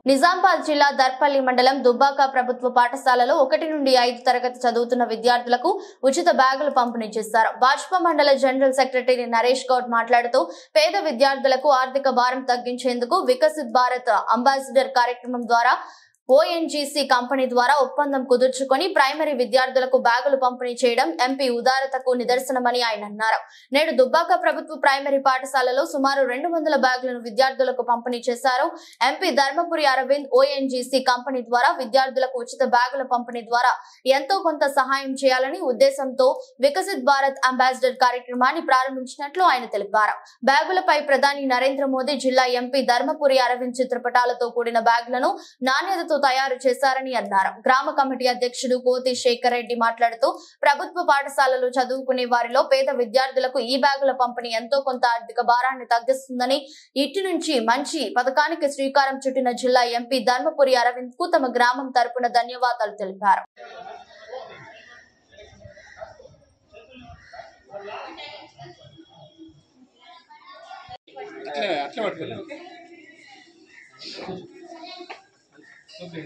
నిజామాబాద్ జిల్లా దర్పల్లి మండలం దుబ్బాక ప్రభుత్వ పాఠశాలలో 1 నుండి 5 తరగతి చదువుతున్న విద్యార్థులకు ఉచిత బ్యాగులు పంపిణీ చేశారు. భాజపా మండల జనరల్ సెక్రటరీ నరేష్ గౌడ్ మాట్లాడుతూ పేద విద్యార్థులకు ఆర్థిక భారం తగ్గించేందుకు వికసిత్ భారత్ అంబాసిడర్ కార్యక్రమం ద్వారా ONGC కంపెనీ ద్వారా ఒప్పందం కుదుర్చుకొని ప్రైమరీ విద్యార్థులకు బ్యాగులు పంపిణీ చేయడం ఎంపీ ఉదారతకు నిదర్శనమని ఆయన అన్నారు. నేడు దుబ్బాక ప్రభుత్వ ప్రైమరీ పాఠశాలలో సుమారు 200 బ్యాగులను విద్యార్థులకు పంపిణీ చేశారు. MP Dharmapuri Arvind ONGC company ద్వారా విద్యార్థులకు ఉచిత బ్యాగుల పంపిణీ ద్వారా ఎంతో కొంత సహాయం చేయాలని ఉద్దేశంతో వికసిత్ భారత్ అంబాసిడర్ కార్యక్రమాన్ని ప్రారంభించినట్లు ఆయన తెలిపారు. బ్యాగులపై ప్రధాని నరేంద్ర మోదీ, జిల్లా ఎంపీ ధర్మపురి అరవింద్ చిత్రపటాలతో కూడిన బ్యాగులను నాణ్యతతో తయారు చేశారని అన్నారు. గ్రామ కమిటీ అధ్యక్షుడు కోతి శేఖర్ రెడ్డి మాట్లాడుతూ ప్రభుత్వ పాఠశాలలో చదువుకునే వారిలో పేద విద్యార్థులకు ఈ బ్యాగుల పంపిణీ ఎంతో కొంత ఆర్థిక భారాన్ని తగ్గిస్తుందని, ఇటు నుంచి మంచి పథకానికి శ్రీకారం చుట్టిన జిల్లా ఎంపీ ధర్మపురి అరవింద్ కు తమ గ్రామం తరపున ధన్యవాదాలు తెలిపారు. Okay.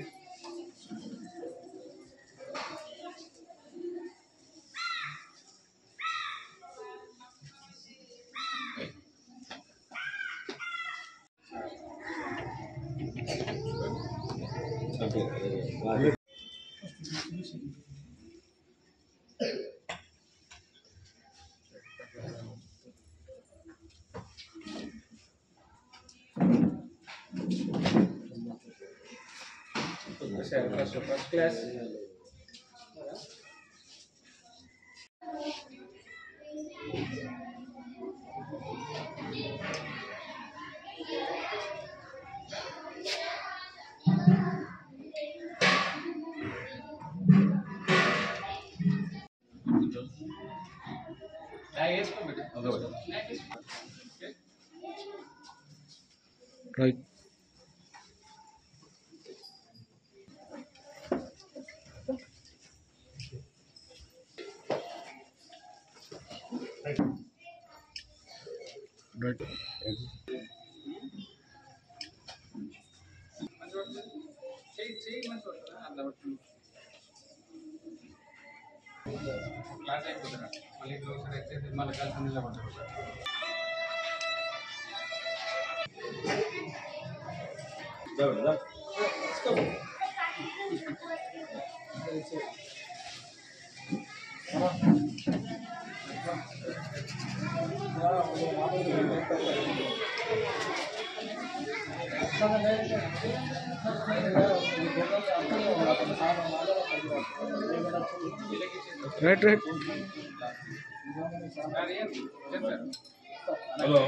First class. Right. Right. Class అయిపోతున్నా మళ్ళీ క్లోజర్ అయితే మళ్ళీ కలిసి నిలబడతారు. Right. Hello.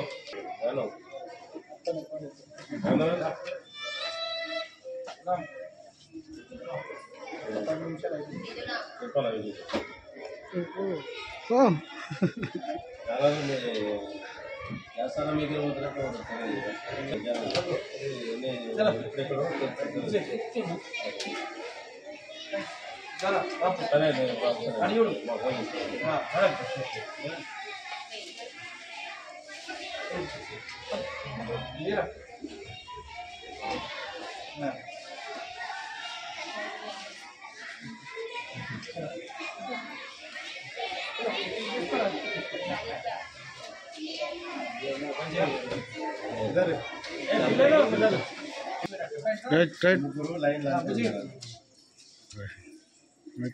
Right.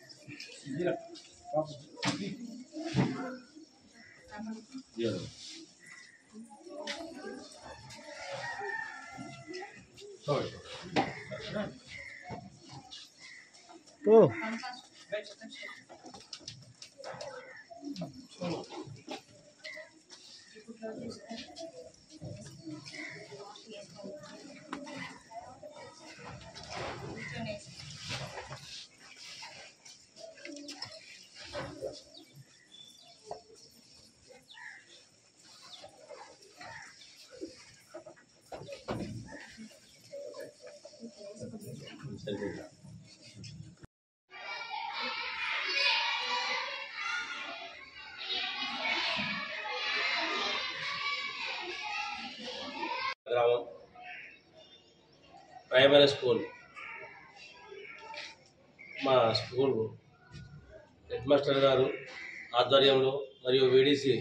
Sorry. Oh. Primary school మా స్కూల్ హెడ్ మాస్టర్ గారు ఆధ్వర్యంలో మరియు వీడీసీ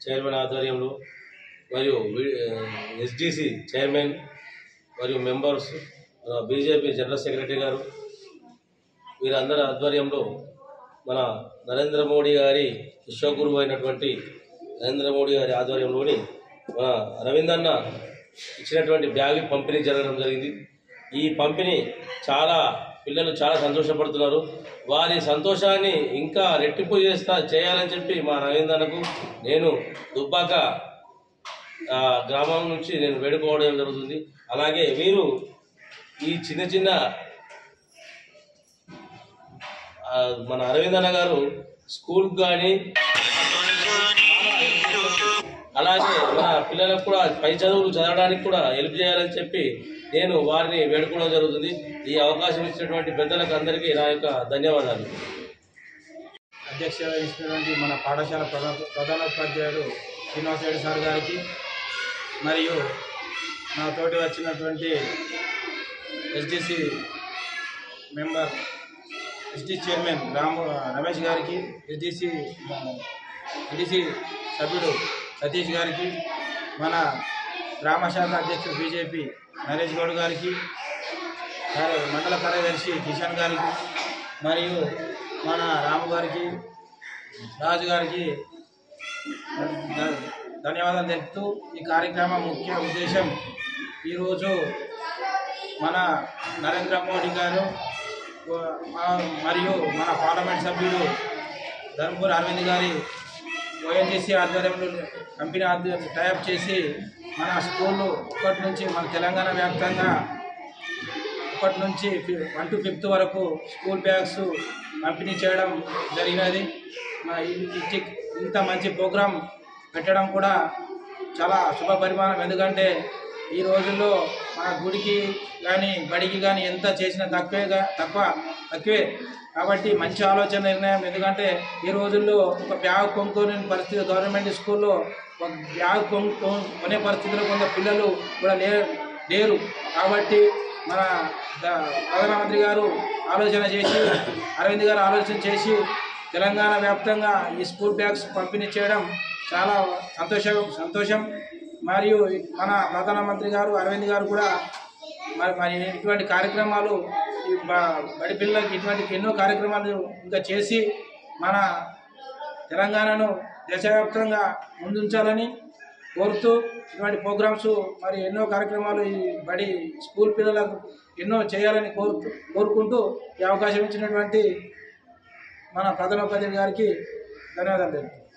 చైర్మన్ ఆధ్వర్యంలో మరియు ఎస్డిసి చైర్మన్ మరియు మెంబర్స్ బీజేపీ జనరల్ సెక్రటరీ గారు వీరందరి ఆధ్వర్యంలో మన నరేంద్ర మోడీ గారి విశ్వగురువు అయినటువంటి నరేంద్ర మోడీ గారి ఆధ్వర్యంలోని మన రవీంద్రన్న ఇచ్చినటువంటి బ్యాగులు పంపిణీ జరగడం జరిగింది. ఈ పంపిణీ పిల్లలు చాలా సంతోషపడుతున్నారు. వారి సంతోషాన్ని ఇంకా రెట్టింపు చేయాలని చెప్పి మా రవీంద్రన్నకు నేను దుబ్బాక గ్రామం నుంచి నేను వేడుకోవడం జరుగుతుంది. అలాగే వీరు ఈ చిన్న మన అరవిందన్న గారు స్కూల్ కానీ అలాగే మన పిల్లలకు కూడా పై చదువులు చదవడానికి కూడా హెల్ప్ చేయాలని చెప్పి నేను వారిని వేడుకోవడం జరుగుతుంది. ఈ అవకాశం ఇచ్చినటువంటి పెద్దలకు అందరికీ నా యొక్క ధన్యవాదాలు. అధ్యక్షత వహిస్తున్నటువంటి మన పాఠశాల ప్రధానోపాధ్యాయుడు శ్రీనివాస్ రెడ్డి సార్ గారికి మరియు నా తోటి వచ్చినటువంటి SDC member SDC chairman Ramesh గారికి, ఎస్డిసి సభ్యుడు సతీష్ గారికి, మన గ్రామ శాఖ అధ్యక్షుడు బీజేపీ నరేష్ గౌడ్ గారికి, మండల కార్యదర్శి కిషన్ గారికి మరియు మన రాము గారికి, రాజు గారికి ధన్యవాదాలు తెలుపుతూ ఈ కార్యక్రమం ముఖ్య ఉద్దేశం ఈరోజు మన నరేంద్ర మోడీ గారు మరియు మన పార్లమెంట్ సభ్యుడు ధర్మపురి అరవింద్ గారి ఓఎన్జీసీ ఆధ్వర్యంలో కంపెనీ టైఅప్ చేసి మన స్కూళ్ళు ఇప్పటి నుంచి మన తెలంగాణ వ్యాప్తంగా ఇప్పటి నుంచి 1 to 5th వరకు స్కూల్ బ్యాగ్స్ పంపిణీ చేయడం జరిగినది. ఇంత మంచి ప్రోగ్రాం పెట్టడం కూడా చాలా శుభ పరిమాణం. ఎందుకంటే ఈ రోజుల్లో మన గుడికి కానీ బడికి కానీ ఎంత చేసినా తక్కువే కాబట్టి మంచి ఆలోచన నిర్ణయం. ఎందుకంటే ఈ రోజుల్లో ఒక బ్యాగ్ కొనుక్కోని పరిస్థితి, గవర్నమెంట్ స్కూల్లో ఒక బ్యాగ్ కొనే పరిస్థితిలో కొంత పిల్లలు కూడా లేరు. కాబట్టి మన ప్రధానమంత్రి గారు ఆలోచన చేసి, అరవింద్ గారు ఆలోచన చేసి తెలంగాణ వ్యాప్తంగా ఈ స్కూల్ బ్యాగ్స్ పంపిణీ చేయడం చాలా సంతోషం. మరియు మన ప్రధానమంత్రి గారు అరవింద్ గారు కూడా మరి ఇటువంటి కార్యక్రమాలు బడి పిల్లలకి ఇటువంటి ఎన్నో కార్యక్రమాలు ఇంకా చేసి మన తెలంగాణను దేశవ్యాప్తంగా ముందుంచాలని కోరుతూ ఇటువంటి ప్రోగ్రామ్స్ మరి ఎన్నో కార్యక్రమాలు ఈ స్కూల్ పిల్లలకు ఎన్నో చేయాలని కోరుకుంటూ ఈ అవకాశం ఇచ్చినటువంటి మన ప్రధానోపాధ్యాయులు గారికి ధన్యవాదాలు తెలుపుతున్నాను.